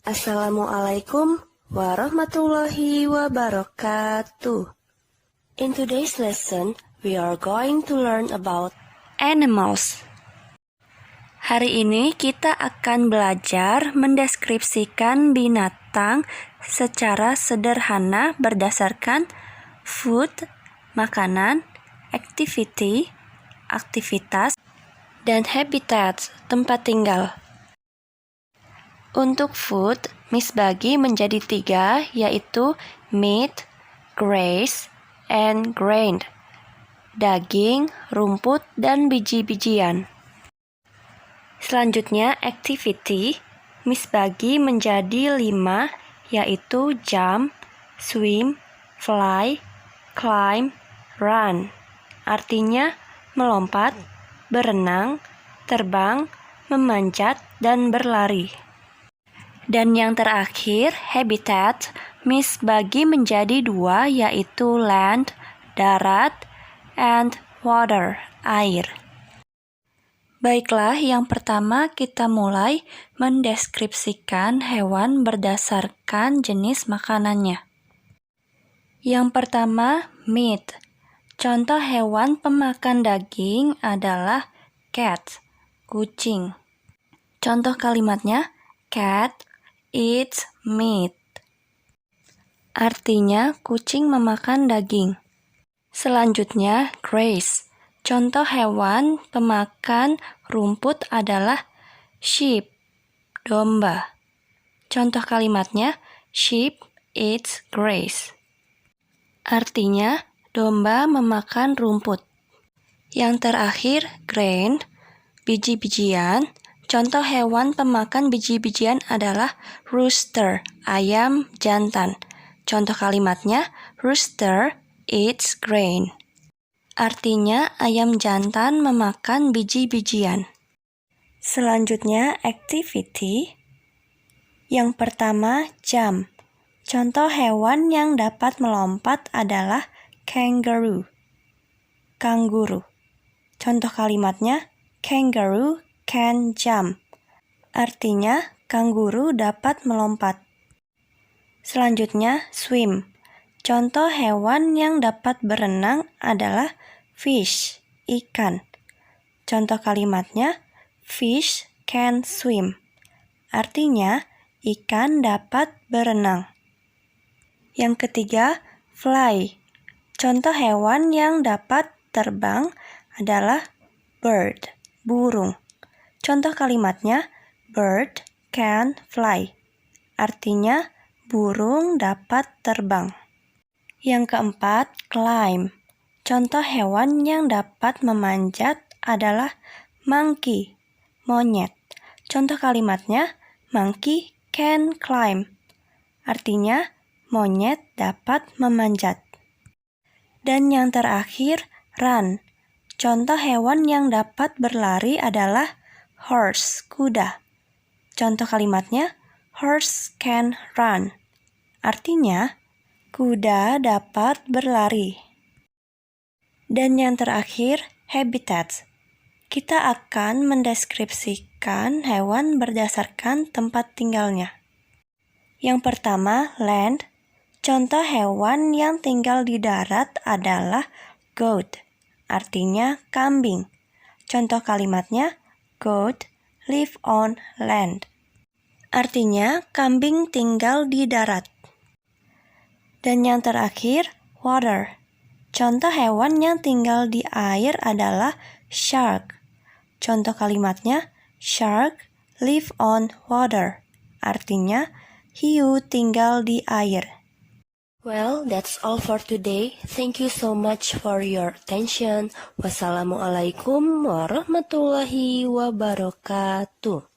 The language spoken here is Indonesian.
Assalamualaikum warahmatullahi wabarakatuh. In today's lesson, we are going to learn about animals. Hari ini kita akan belajar mendeskripsikan binatang secara sederhana berdasarkan food, makanan, activity, aktivitas, dan habitat, tempat tinggal. Untuk food, Miss bagi menjadi 3, yaitu meat, grass, and grain. Daging, rumput, dan biji-bijian. Selanjutnya, activity, Miss bagi menjadi 5, yaitu jump, swim, fly, climb, run. Artinya melompat, berenang, terbang, memanjat, dan berlari. Dan yang terakhir, habitat, Miss bagi menjadi 2, yaitu land, darat, and water, air. Baiklah, yang pertama kita mulai mendeskripsikan hewan berdasarkan jenis makanannya. Yang pertama, meat. Contoh hewan pemakan daging adalah cat, kucing. Contoh kalimatnya, cat eats meat. Artinya, kucing memakan daging. Selanjutnya, grass. Contoh hewan pemakan rumput adalah sheep, domba. Contoh kalimatnya, sheep eats grass. Artinya, domba memakan rumput. Yang terakhir, grain, biji-bijian. Contoh hewan pemakan biji-bijian adalah rooster, ayam jantan. Contoh kalimatnya, rooster eats grain. Artinya, ayam jantan memakan biji-bijian. Selanjutnya, activity. Yang pertama, jump. Contoh hewan yang dapat melompat adalah kangaroo, kanguru. Contoh kalimatnya, kangaroo can jump. Artinya, kanguru dapat melompat. Selanjutnya, swim. Contoh hewan yang dapat berenang adalah fish, ikan. Contoh kalimatnya, fish can swim. Artinya, ikan dapat berenang. Yang ketiga, fly. Contoh hewan yang dapat terbang adalah bird, burung. Contoh kalimatnya, bird can fly. Artinya, burung dapat terbang. Yang keempat, climb. Contoh hewan yang dapat memanjat adalah monkey, monyet. Contoh kalimatnya, monkey can climb. Artinya, monyet dapat memanjat. Dan yang terakhir, run. Contoh hewan yang dapat berlari adalah horse, kuda. Contoh kalimatnya, horse can run. Artinya, kuda dapat berlari. Dan yang terakhir, habitat. Kita akan mendeskripsikan hewan berdasarkan tempat tinggalnya. Yang pertama, land. Contoh hewan yang tinggal di darat adalah goat. Artinya, kambing. Contoh kalimatnya, goat live on land. Artinya, kambing tinggal di darat. Dan yang terakhir, water. Contoh hewan yang tinggal di air adalah shark. Contoh kalimatnya, shark live on water. Artinya, hiu tinggal di air. Well, that's all for today. Thank you so much for your attention. Wassalamualaikum warahmatullahi wabarakatuh.